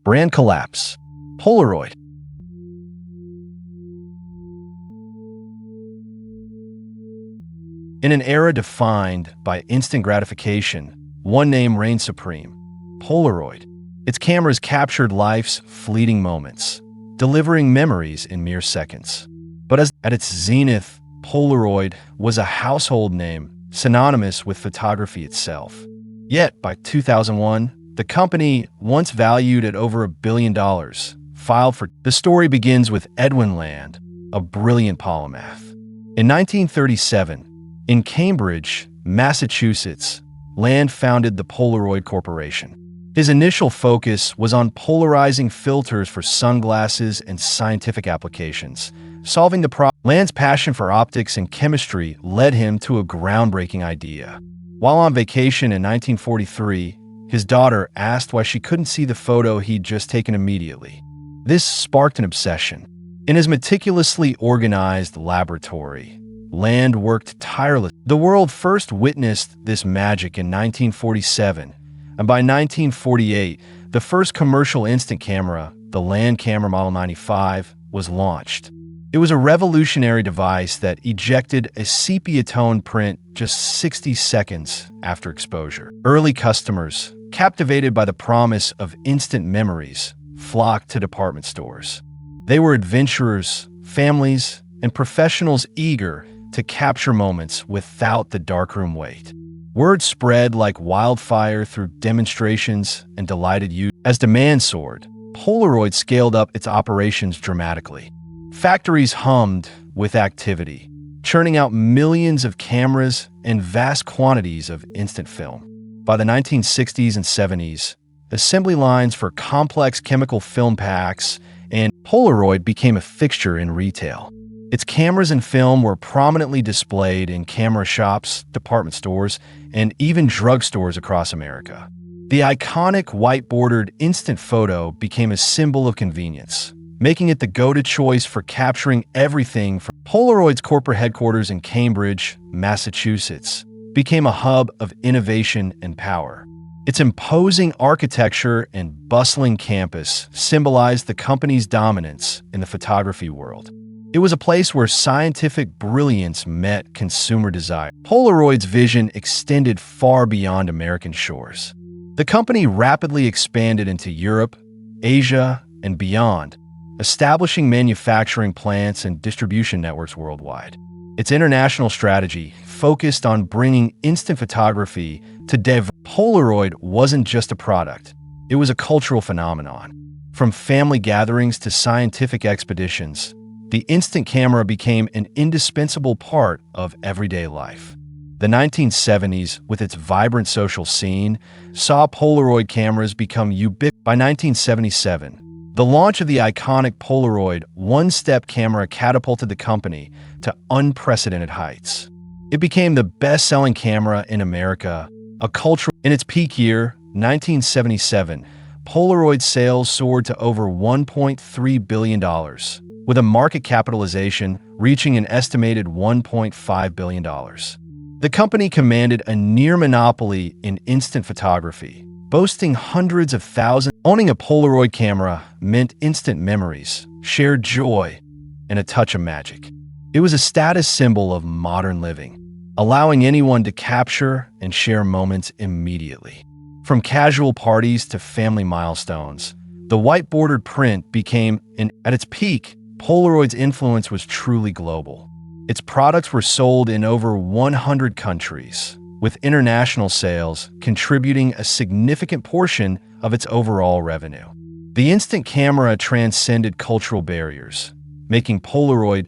Brand collapse. Polaroid. In an era defined by instant gratification, one name reigned supreme: Polaroid. Its cameras captured life's fleeting moments, delivering memories in mere seconds. But at its zenith, Polaroid was a household name, synonymous with photography itself. Yet, by 2001, the company, once valued at over $1 billion, filed for. The story begins with Edwin Land, a brilliant polymath. In 1937, in Cambridge, Massachusetts, Land founded the Polaroid Corporation. His initial focus was on polarizing filters for sunglasses and scientific applications, solving the problem. Land's passion for optics and chemistry led him to a groundbreaking idea. While on vacation in 1943, his daughter asked why she couldn't see the photo he'd just taken immediately. This sparked an obsession. In his meticulously organized laboratory, Land worked tirelessly. The world first witnessed this magic in 1947, and by 1948, the first commercial instant camera, the Land Camera Model 95, was launched. It was a revolutionary device that ejected a sepia-tone print just 60 seconds after exposure. Early customers, captivated by the promise of instant memories, flocked to department stores. They were adventurers, families, and professionals eager to capture moments without the darkroom wait. Word spread like wildfire through demonstrations and delighted users. As demand soared, Polaroid scaled up its operations dramatically. Factories hummed with activity, churning out millions of cameras and vast quantities of instant film. By the 1960s and 70s, assembly lines for complex chemical film packs and Polaroid became a fixture in retail. Its cameras and film were prominently displayed in camera shops, department stores, and even drugstores across America. The iconic white-bordered instant photo became a symbol of convenience, making it the go-to choice for capturing everything. From Polaroid's corporate headquarters in Cambridge, Massachusetts, became a hub of innovation and power. Its imposing architecture and bustling campus symbolized the company's dominance in the photography world. It was a place where scientific brilliance met consumer desire. Polaroid's vision extended far beyond American shores. The company rapidly expanded into Europe, Asia, and beyond, establishing manufacturing plants and distribution networks worldwide. Its international strategy focused on bringing instant photography to Polaroid wasn't just a product, it was a cultural phenomenon. From family gatherings to scientific expeditions, the instant camera became an indispensable part of everyday life. The 1970s, with its vibrant social scene, saw Polaroid cameras become ubiquitous. By 1977, the launch of the iconic Polaroid one-step camera catapulted the company to unprecedented heights. It became the best-selling camera in America, a cultural. In its peak year, 1977, Polaroid sales soared to over $1.3 billion, with a market capitalization reaching an estimated $1.5 billion. The company commanded a near monopoly in instant photography, boasting hundreds of thousands. Owning a Polaroid camera meant instant memories, shared joy, and a touch of magic. It was a status symbol of modern living, allowing anyone to capture and share moments immediately. From casual parties to family milestones, the white-bordered print became at its peak, Polaroid's influence was truly global. Its products were sold in over 100 countries, with international sales contributing a significant portion of its overall revenue. The instant camera transcended cultural barriers, making Polaroid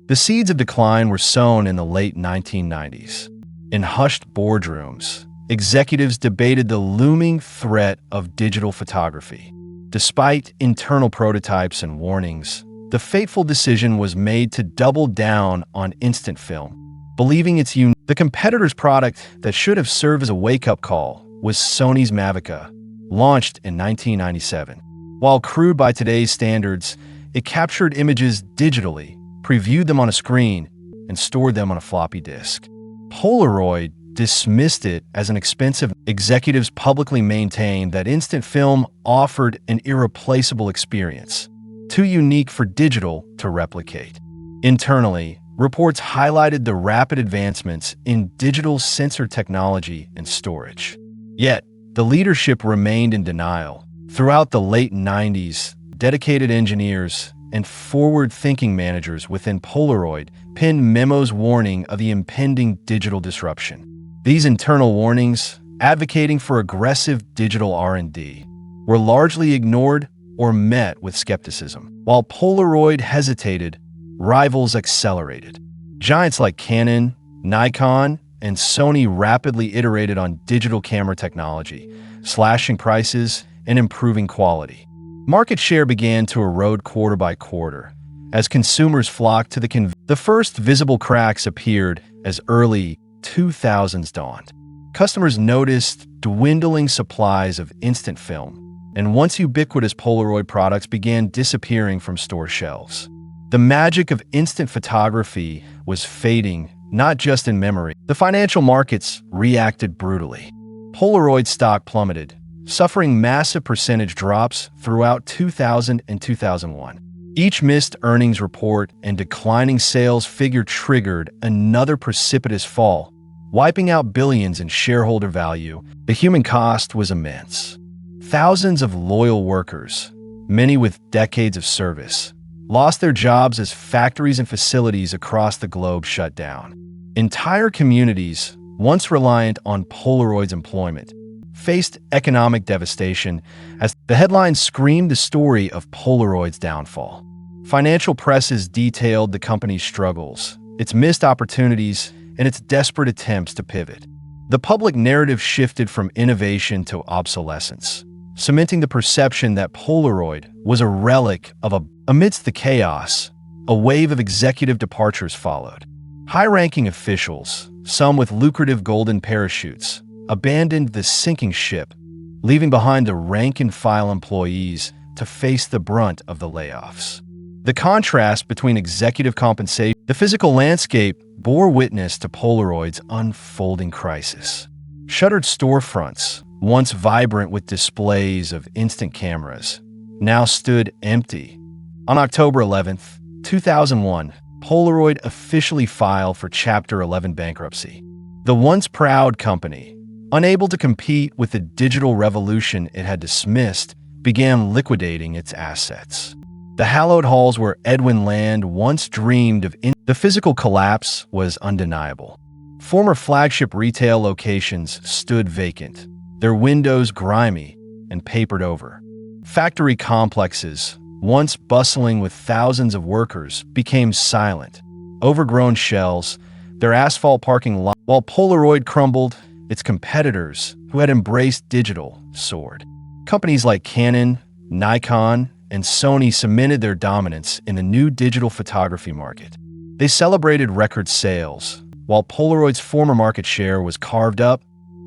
the seeds of decline were sown in the late 1990s. In hushed boardrooms, executives debated the looming threat of digital photography. Despite internal prototypes and warnings, the fateful decision was made to double down on instant film, believing the competitor's product that should have served as a wake-up call was Sony's Mavica, launched in 1997. While crude by today's standards, it captured images digitally, previewed them on a screen, and stored them on a floppy disk. Polaroid dismissed it as an expensive. Executives publicly maintained that instant film offered an irreplaceable experience, too unique for digital to replicate. Internally, reports highlighted the rapid advancements in digital sensor technology and storage. Yet, the leadership remained in denial. Throughout the late 90s, dedicated engineers and forward-thinking managers within Polaroid penned memos warning of the impending digital disruption. These internal warnings, advocating for aggressive digital R&D, were largely ignored or met with skepticism. While Polaroid hesitated, rivals accelerated. Giants like Canon, Nikon, and Sony rapidly iterated on digital camera technology, slashing prices and improving quality. Market share began to erode quarter by quarter as consumers flocked to the first visible cracks appeared as early 2000s dawned. Customers noticed dwindling supplies of instant film, and once ubiquitous Polaroid products began disappearing from store shelves. The magic of instant photography was fading, not just in memory. The financial markets reacted brutally. Polaroid stock plummeted, suffering massive percentage drops throughout 2000 and 2001. Each missed earnings report and declining sales figure triggered another precipitous fall, wiping out billions in shareholder value. The human cost was immense. Thousands of loyal workers, many with decades of service, lost their jobs as factories and facilities across the globe shut down. Entire communities, once reliant on Polaroid's employment, faced economic devastation as the headlines screamed the story of Polaroid's downfall. Financial presses detailed the company's struggles, its missed opportunities, and its desperate attempts to pivot. The public narrative shifted from innovation to obsolescence, cementing the perception that Polaroid was a relic of amidst the chaos. A wave of executive departures followed. High-ranking officials, some with lucrative golden parachutes, abandoned the sinking ship, leaving behind the rank-and-file employees to face the brunt of the layoffs. The contrast between executive compensation and the physical landscape bore witness to Polaroid's unfolding crisis. Shuttered storefronts, once vibrant with displays of instant cameras, now stood empty. On October 11, 2001, Polaroid officially filed for Chapter 11 bankruptcy. The once proud company, unable to compete with the digital revolution it had dismissed, began liquidating its assets. The hallowed halls where Edwin Land once dreamed of the physical collapse was undeniable. Former flagship retail locations stood vacant, their windows grimy and papered over. Factory complexes, once bustling with thousands of workers, became silent, overgrown shells, their asphalt parking lot. While Polaroid crumbled, its competitors, who had embraced digital, soared. Companies like Canon, Nikon, and Sony cemented their dominance in the new digital photography market. They celebrated record sales, while Polaroid's former market share was carved up,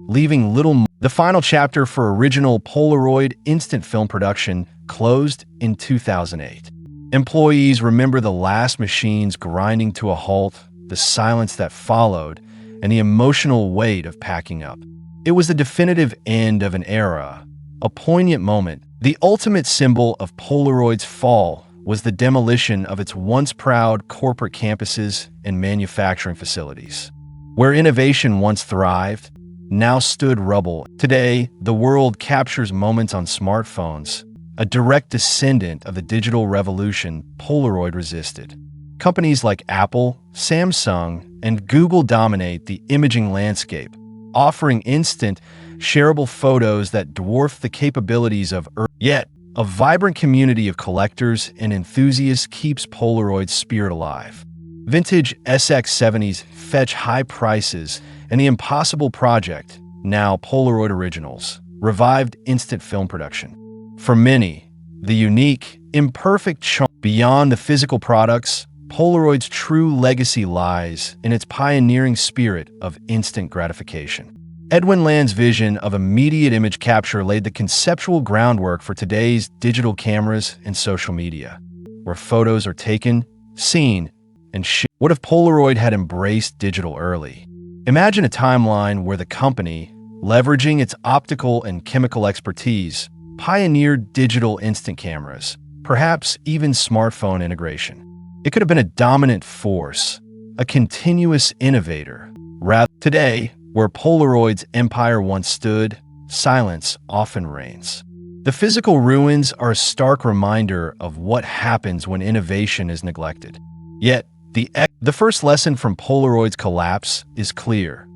leaving little more. The final chapter for original Polaroid instant film production closed in 2008. Employees remember the last machines grinding to a halt, the silence that followed, and the emotional weight of packing up. It was the definitive end of an era, a poignant moment. The ultimate symbol of Polaroid's fall was the demolition of its once proud corporate campuses and manufacturing facilities. Where innovation once thrived, now stood rubble. Today, the world captures moments on smartphones, a direct descendant of the digital revolution Polaroid resisted. Companies like Apple, Samsung, and Google dominate the imaging landscape, offering instant, shareable photos that dwarf the capabilities of Earth. Yet, a vibrant community of collectors and enthusiasts keeps Polaroid's spirit alive. Vintage SX70s fetch high prices, and the Impossible Project, now Polaroid Originals, revived instant film production. For many, the unique, imperfect charm beyond the physical products, Polaroid's true legacy lies in its pioneering spirit of instant gratification. Edwin Land's vision of immediate image capture laid the conceptual groundwork for today's digital cameras and social media, where photos are taken, seen, and shared. What if Polaroid had embraced digital early? Imagine a timeline where the company, leveraging its optical and chemical expertise, pioneered digital instant cameras, perhaps even smartphone integration. It could have been a dominant force, a continuous innovator. Rather, today, where Polaroid's empire once stood, silence often reigns. The physical ruins are a stark reminder of what happens when innovation is neglected. Yet, the first lesson from Polaroid's collapse is clear.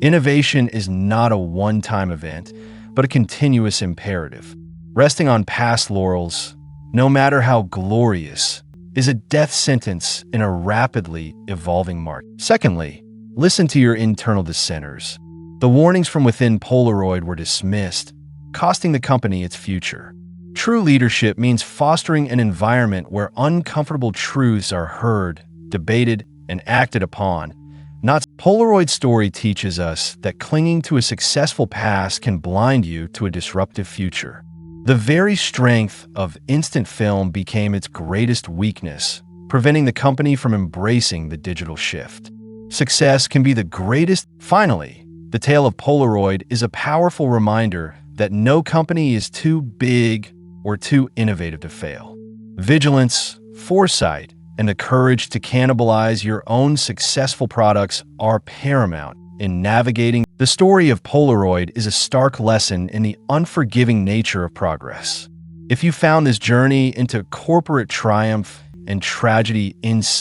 Innovation is not a one-time event, but a continuous imperative. Resting on past laurels, no matter how glorious, is a death sentence in a rapidly evolving market. Secondly, listen to your internal dissenters. The warnings from within Polaroid were dismissed, costing the company its future. True leadership means fostering an environment where uncomfortable truths are heard, debated, and acted upon. Polaroid's story teaches us that clinging to a successful past can blind you to a disruptive future. The very strength of instant film became its greatest weakness, preventing the company from embracing the digital shift. Success can be the greatest. Finally, the tale of Polaroid is a powerful reminder that no company is too big or too innovative to fail. Vigilance, foresight, and the courage to cannibalize your own successful products are paramount in navigating. The story of Polaroid is a stark lesson in the unforgiving nature of progress. If you found this journey into corporate triumph and tragedy inside,